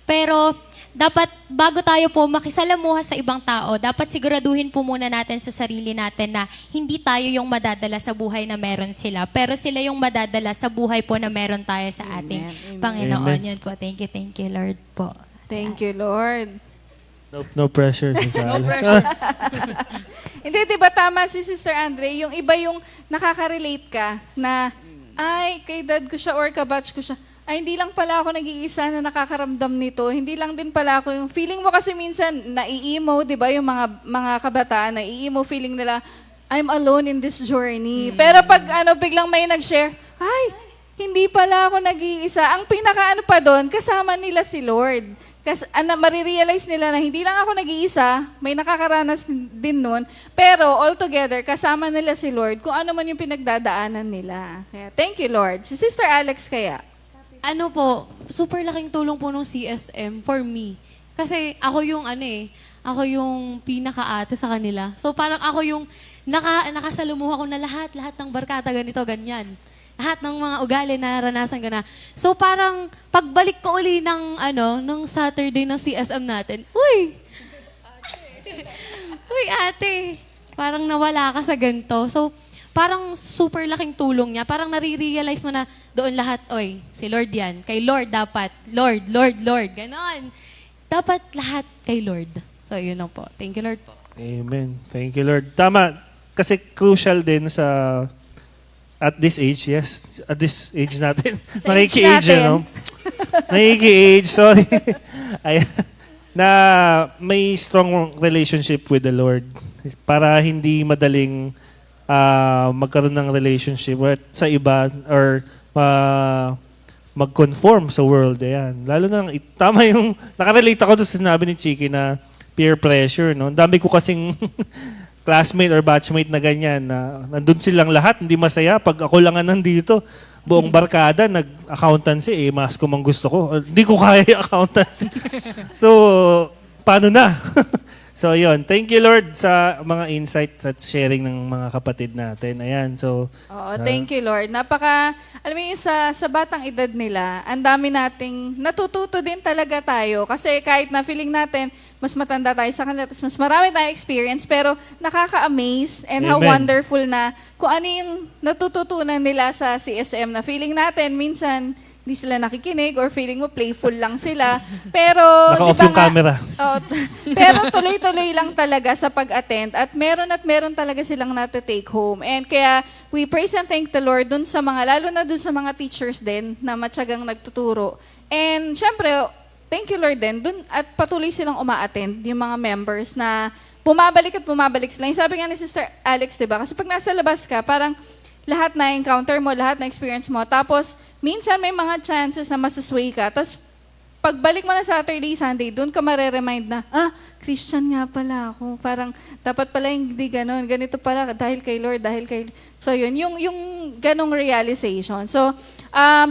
Pero dapat bago tayo po makisalamuha sa ibang tao, dapat siguraduhin po muna natin sa sarili natin na hindi tayo yung madadala sa buhay na meron sila, pero sila yung madadala sa buhay po na meron tayo sa ating Panginoon. Amen. Yan po. Thank you Lord po. Thank you, Lord. No pressure. No pressure. Hindi, di ba tama si Sister Andre? Yung iba yung nakaka-relate ka na, ay, kay dad ko siya or kabatch ko siya. Ay, hindi lang pala ako nag-iisa na nakakaramdam nito. Hindi lang din pala ako yung feeling mo kasi minsan nai-emo, di ba? Yung mga kabataan, nai-emo feeling nila, I'm alone in this journey. Pero pag biglang may nag-share, ay, hindi pala ako nag-iisa. Ang pinaka pa doon, kasama nila si Lord. Kasi marirealize nila na hindi lang ako nag-iisa, may nakakaranas din nun, pero all together, kasama nila si Lord kung ano man yung pinagdadaanan nila. Kaya, thank you, Lord. Si Sister Alex kaya? Ano po, super laking tulong po nung CSM for me. Kasi ako yung ako yung pinaka-ate sa kanila. So parang ako yung nakasalumuha ko na lahat ng barkada ganito, ganyan. Lahat ng mga ugali naranasan ko na. So parang pagbalik ko uli ng Saturday ng CSM natin, uy, ate, parang nawala ka sa ganito. So parang super laking tulong niya. Parang nare-realize mo na doon lahat, oy, si Lord yan. Kay Lord dapat. Lord. Ganon. Dapat lahat kay Lord. So, yun lang po. Thank you, Lord po. Amen. Thank you, Lord. Tama. Kasi crucial din at this age, yes. At this age natin. Nakiki-age, ano? Nakiki-age, sorry. Ayan. Na may strong relationship with the Lord. Para hindi madaling magkaroon ng relationship sa iba or mag-conform sa world. Ayan. Lalo na, tama yung, nakarelate ako doon sa sinabi ni Chiki na peer pressure. No? Ang dami ko kasing classmate or batchmate na ganyan na nandun silang lahat, hindi masaya. Pag ako lang nandito, buong barkada, nag-accountancy, mas ko mang gusto ko. Hindi ko kaya accountancy. So, paano na? So, yun. Thank you, Lord, sa mga insights at sharing ng mga kapatid natin. Ayan, so... Oo, thank you, Lord. Alam mo yung sa batang edad nila, ang dami nating natututo din talaga tayo. Kasi kahit na feeling natin, mas matanda tayo sa kanila, mas marami tayong experience, pero nakaka-amaze and how Amen. wonderful na kung ano yung natututunan nila sa CSM na feeling natin, minsan, hindi sila nakikinig or feeling mo playful lang sila. Pero, Naka-off di ba yung camera. Oo, pero tuloy-tuloy lang talaga sa pag-attend at meron talaga silang take home. And kaya we praise and thank the Lord dun sa mga, lalo na dun sa mga teachers din na matyagang nagtuturo. And syempre, thank you Lord din dun at patuloy silang uma-attend yung mga members na bumabalik sila. Yung sabi nga ni Sister Alex, diba? Kasi pag nasa labas ka, parang lahat na encounter mo, lahat na experience mo. Tapos, minsan may mga chances na masasway ka. Tapos, pagbalik mo na Saturday, Sunday, doon ka mareremind na, Christian nga pala ako. Parang, dapat pala hindi ganun. Ganito pala, dahil kay Lord, So, yun, yung ganong realization. So,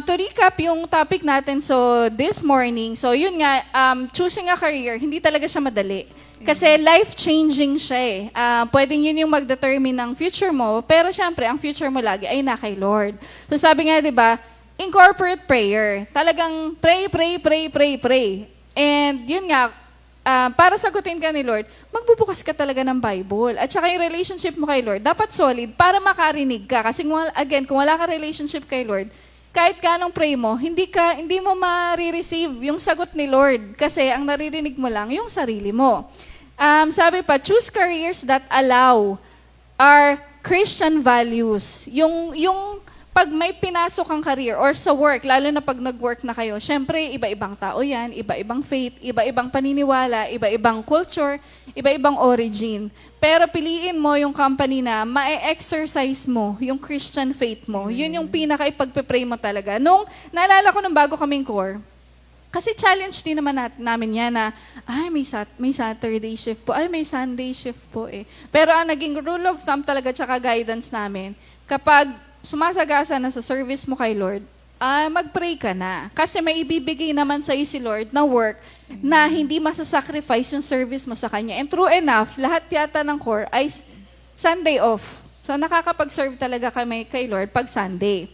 to recap yung topic natin, so, this morning, so, yun nga, choosing a career, hindi talaga siya madali. Kasi life-changing siya eh. Pwedeng yun yung mag-determine ng future mo, pero syempre, ang future mo lagi ay na kay Lord. So sabi nga, di ba, incorporate prayer. Talagang pray. And yun nga, para sagutin ka ni Lord, magbubukas ka talaga ng Bible. At saka yung relationship mo kay Lord, dapat solid para makarinig ka. Kasi kung wala ka relationship kay Lord, kahit kanong pray mo, hindi mo ma-receive yung sagot ni Lord. Kasi ang naririnig mo lang yung sarili mo. Sabi pa, choose careers that allow our Christian values. Yung pag may pinasok kang career or sa work, lalo na pag nag-work na kayo, syempre, iba-ibang tao yan, iba-ibang faith, iba-ibang paniniwala, iba-ibang culture, iba-ibang origin. Pero piliin mo yung company na ma-exercise mo yung Christian faith mo. Yun yung pinaka-ipagpe-pray mo talaga. Naalala ko nung bago kaming core, kasi challenge din naman namin yan na, may Saturday shift po, may Sunday shift po eh. Pero ang naging rule of thumb talaga tsaka guidance namin, kapag sumasagasa na sa service mo kay Lord, mag-pray ka na. Kasi may ibibigay naman sa'yo si Lord na work na hindi masasacrifice yung service mo sa Kanya. And true enough, lahat yata ng core ay Sunday off. So nakakapag-serve talaga kami kay Lord pag Sunday.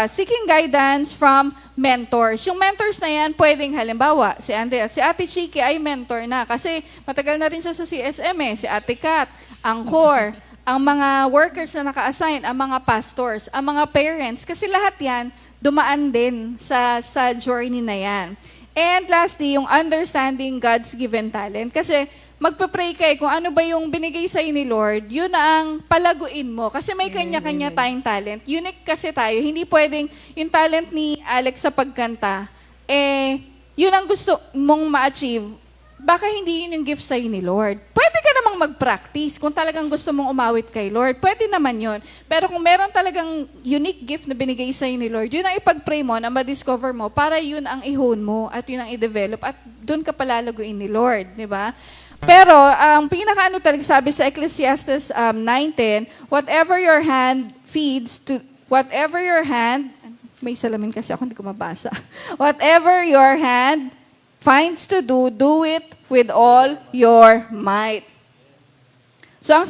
Seeking guidance from mentors. Yung mentors na yan, pwedeng halimbawa, si Andrea, si Ate Chiki ay mentor na kasi matagal na rin siya sa CSM si Ate Kat, ang core, ang mga workers na naka-assign, ang mga pastors, ang mga parents, kasi lahat yan dumaan din sa journey na yan. And lastly, yung understanding God's given talent. Kasi magpa-pray kayo kung ano ba yung binigay sa'yo ni Lord, yun na ang palaguin mo. Kasi may kanya-kanya tayong talent. Unique kasi tayo. Hindi pwedeng yung talent ni Alex sa pagkanta, yun ang gusto mong ma-achieve. Baka hindi yun yung gift sa'yo ni Lord. Pwede ka namang mag-practice kung talagang gusto mong umawit kay Lord. Pwede naman yun. Pero kung meron talagang unique gift na binigay sa'yo ni Lord, yun ang ipag-pray mo na ma-discover mo para yun ang i-hone mo at yun ang i-develop at dun ka palalaguin ni Lord. Di ba? Pero, ang pinaka-ano talaga sabi sa Ecclesiastes 9:10, whatever your hand, may salamin kasi ako, hindi ko mabasa. Whatever your hand finds to do, do it with all your might. So, ang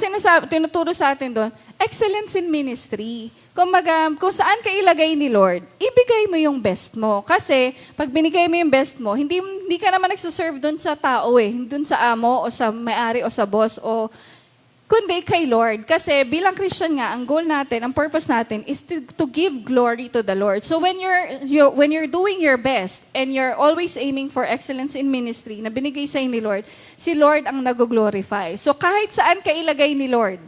tinuturo sa atin doon, excellence in ministry. Kung saan ka ilagay ni Lord, ibigay mo yung best mo. Kasi, pag binigay mo yung best mo, hindi ka naman nagsuserve doon sa tao doon sa amo o sa may-ari o sa boss kundi kay Lord. Kasi bilang Christian nga, ang goal natin, ang purpose natin is to give glory to the Lord. So when you're doing your best and you're always aiming for excellence in ministry na binigay sa'yo ni Lord, si Lord ang nag-glorify. So kahit saan ka ilagay ni Lord,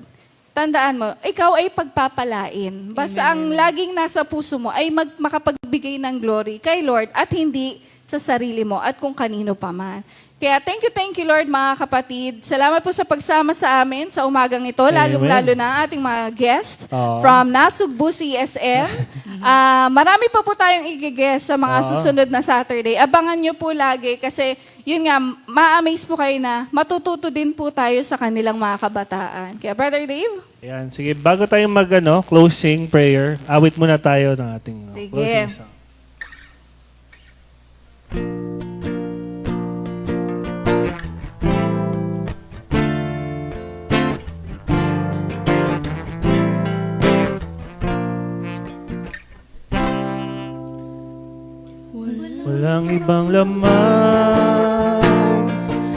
tandaan mo, ikaw ay pagpapalain. Basta ang laging nasa puso mo ay makapagbigay ng glory kay Lord at hindi sa sarili mo at kung kanino pa man. Kaya thank you Lord mga kapatid. Salamat po sa pagsama sa amin sa umagang ito, lalong-lalo na ang ating mga guest from Nasugbu CSM. Marami pa po tayong i-guest sa mga susunod na Saturday. Abangan nyo po lagi kasi yun nga, ma-amaze po kayo na matututo din po tayo sa kanilang mga kabataan. Kaya Brother Dave? Ayan, sige, bago tayo closing prayer, awit muna tayo ng ating closing song. Walang ibang laman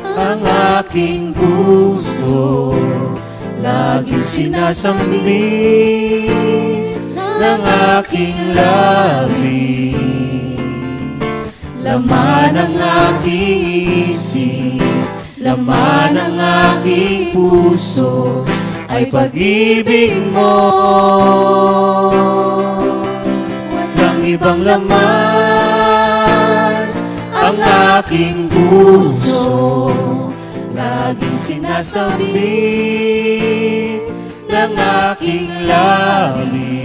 ang aking puso, laging sinasambit ng aking labi. laman ng aking isip, laman ng aking puso, ay pag-ibig mo. Walang ibang laman ang aking puso, laging sinasabi ng aking labi.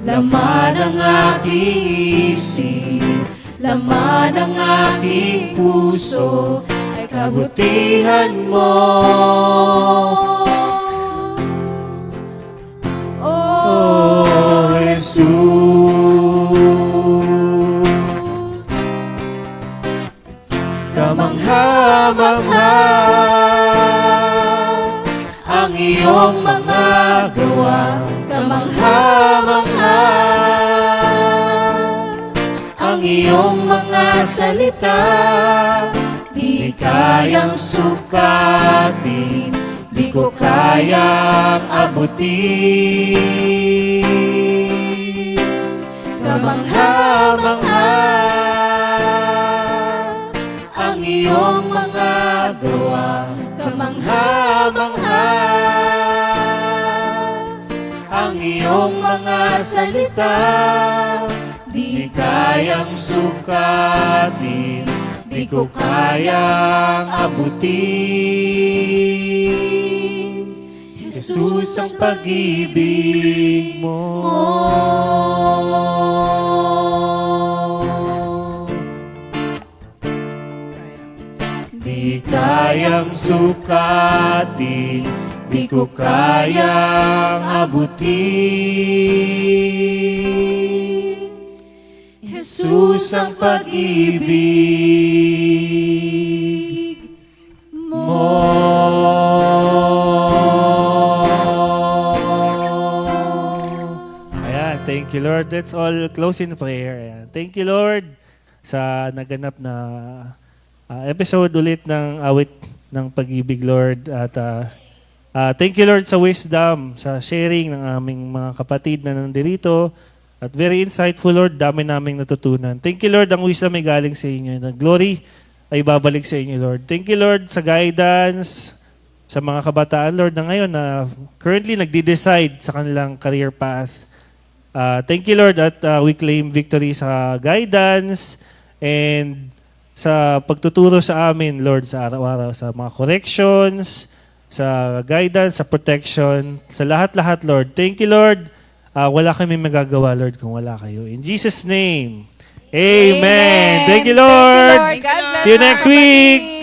Laman ng aking isip, laman ng aking puso, ay kabutihan mo. Oh, Jesus, kamangha-mangha ang iyong mga gawa, kamangha-mangha ang iyong mga salita, di kayang sukatin, di ko kayang abutin. Kamangha-mangha ang iyong mga gawa, kamangha-mangha ang iyong mga salita, di kayang sukatin, di ko kayang abutin. Jesus, ang pag-ibig mo. Di kayang sukatin, di ko kayang abutin. Jesus, ang pag-ibig mo. Ayan, thank you, Lord. Let's all close in prayer. Ayan. Thank you, Lord, sa naganap na episode ulit ng awit ng pag-ibig, Lord. At thank you, Lord, sa wisdom, sa sharing ng aming mga kapatid na nandito. At very insightful, Lord. Dami naming natutunan. Thank you, Lord. Ang wisdom ay galing sa inyo. The glory ay babalik sa inyo, Lord. Thank you, Lord, sa guidance sa mga kabataan, Lord, na ngayon na currently nagde-decide sa kanilang career path. Thank you, Lord, at we claim victory sa guidance and sa pagtuturo sa amin, Lord, sa araw-araw, sa mga corrections, sa guidance, sa protection, sa lahat-lahat, Lord. Thank you, Lord. Wala kami magagawa, Lord, kung wala kayo. In Jesus' name, Amen. Thank you, Lord. God bless See you next everybody. week.